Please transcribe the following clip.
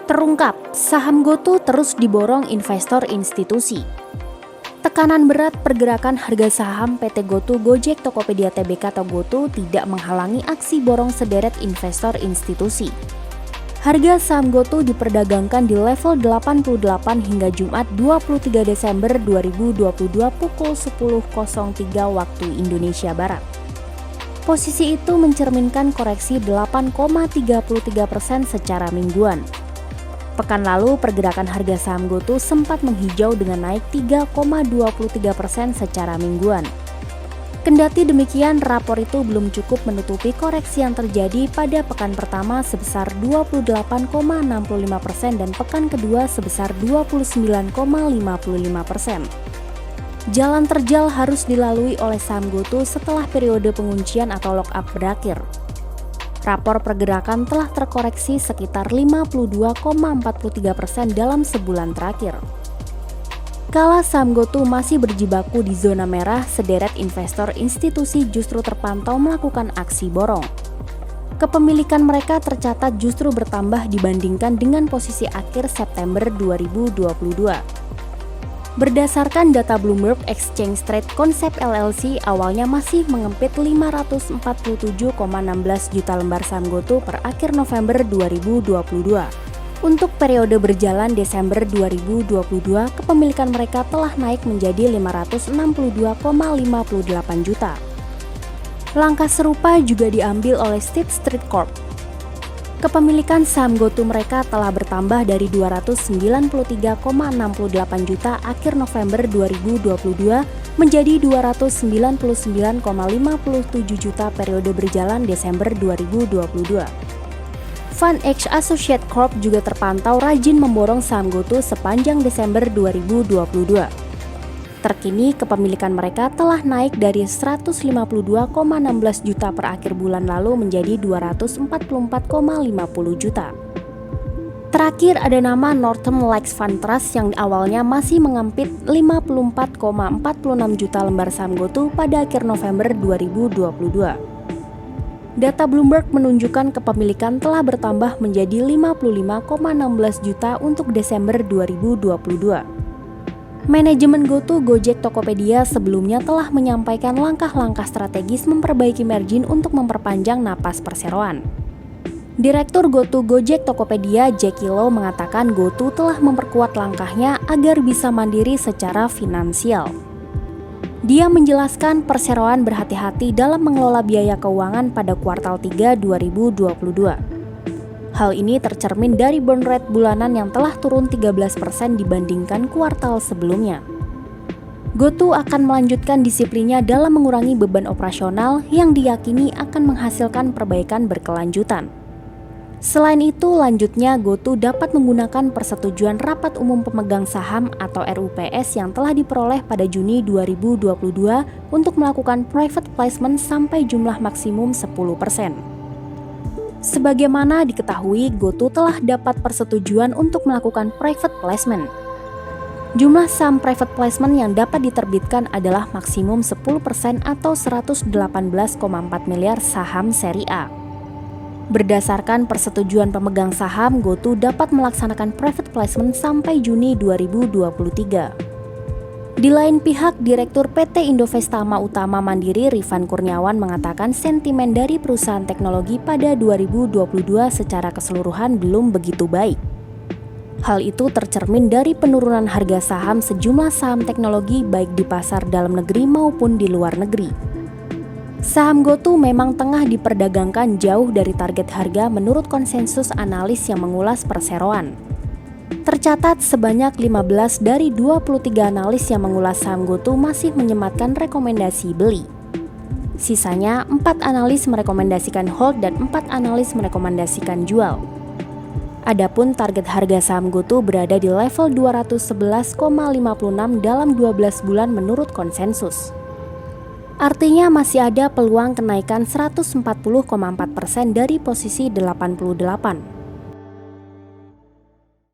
Terungkap, saham GoTo terus diborong investor institusi. Tekanan berat pergerakan harga saham PT GoTo Gojek Tokopedia Tbk atau GoTo tidak menghalangi aksi borong sederet investor institusi. Harga saham GoTo diperdagangkan di level 88 hingga Jumat 23 Desember 2022 pukul 10.03 waktu Indonesia Barat. Posisi itu mencerminkan koreksi 8,33% secara mingguan. Pekan lalu, pergerakan harga saham GoTo sempat menghijau dengan naik 3,23% secara mingguan. Kendati demikian, rapor itu belum cukup menutupi koreksi yang terjadi pada pekan pertama sebesar 28,65% dan pekan kedua sebesar 29,55%. Jalan terjal harus dilalui oleh saham GoTo setelah periode penguncian atau lock-up berakhir. Rapor pergerakan telah terkoreksi sekitar 52,43% dalam sebulan terakhir. Kala saham GoTo masih berjibaku di zona merah, sederet investor institusi justru terpantau melakukan aksi borong. Kepemilikan mereka tercatat justru bertambah dibandingkan dengan posisi akhir September 2022. Berdasarkan data Bloomberg Exchange Trade Concept LLC, awalnya masih mengempit 547,16 juta lembar saham GoTo per akhir November 2022. Untuk periode berjalan Desember 2022, kepemilikan mereka telah naik menjadi 562,58 juta. Langkah serupa juga diambil oleh State Street Corp. Kepemilikan saham GoTo mereka telah bertambah dari 293,68 juta akhir November 2022 menjadi 299,57 juta periode berjalan Desember 2022. FundX Associate Corp juga terpantau rajin memborong saham GoTo sepanjang Desember 2022. Terkini, kepemilikan mereka telah naik dari 152,16 juta per akhir bulan lalu menjadi 244,50 juta. Terakhir ada nama Northern Lights Fund Trust yang awalnya masih mengempit 54,46 juta lembar saham GoTo pada akhir November 2022. Data Bloomberg menunjukkan kepemilikan telah bertambah menjadi 55,16 juta untuk Desember 2022. Manajemen GoTo Gojek Tokopedia sebelumnya telah menyampaikan langkah-langkah strategis memperbaiki margin untuk memperpanjang napas perseroan. Direktur GoTo Gojek Tokopedia Jacky Lo mengatakan GoTo telah memperkuat langkahnya agar bisa mandiri secara finansial. Dia menjelaskan perseroan berhati-hati dalam mengelola biaya keuangan pada kuartal 3 2022. Hal ini tercermin dari burn rate bulanan yang telah turun 13% dibandingkan kuartal sebelumnya. GoTo akan melanjutkan disiplinnya dalam mengurangi beban operasional yang diyakini akan menghasilkan perbaikan berkelanjutan. Selain itu, lanjutnya GoTo dapat menggunakan persetujuan Rapat Umum Pemegang Saham atau RUPS yang telah diperoleh pada Juni 2022 untuk melakukan private placement sampai jumlah maksimum 10%. Sebagaimana diketahui, GoTo telah dapat persetujuan untuk melakukan private placement. Jumlah saham private placement yang dapat diterbitkan adalah maksimum 10% atau 118,4 miliar saham seri A. Berdasarkan persetujuan pemegang saham, GoTo dapat melaksanakan private placement sampai Juni 2023. Di lain pihak, Direktur PT Indovestama Utama Mandiri Rifan Kurniawan mengatakan sentimen dari perusahaan teknologi pada 2022 secara keseluruhan belum begitu baik. Hal itu tercermin dari penurunan harga saham sejumlah saham teknologi baik di pasar dalam negeri maupun di luar negeri. Saham GoTo memang tengah diperdagangkan jauh dari target harga menurut konsensus analis yang mengulas perseroan. Tercatat sebanyak 15 dari 23 analis yang mengulas saham GoTo masih menyematkan rekomendasi beli. Sisanya 4 analis merekomendasikan hold dan 4 analis merekomendasikan jual. Adapun target harga saham GoTo berada di level 211,56 dalam 12 bulan menurut konsensus. Artinya masih ada peluang kenaikan 140,4% dari posisi 88.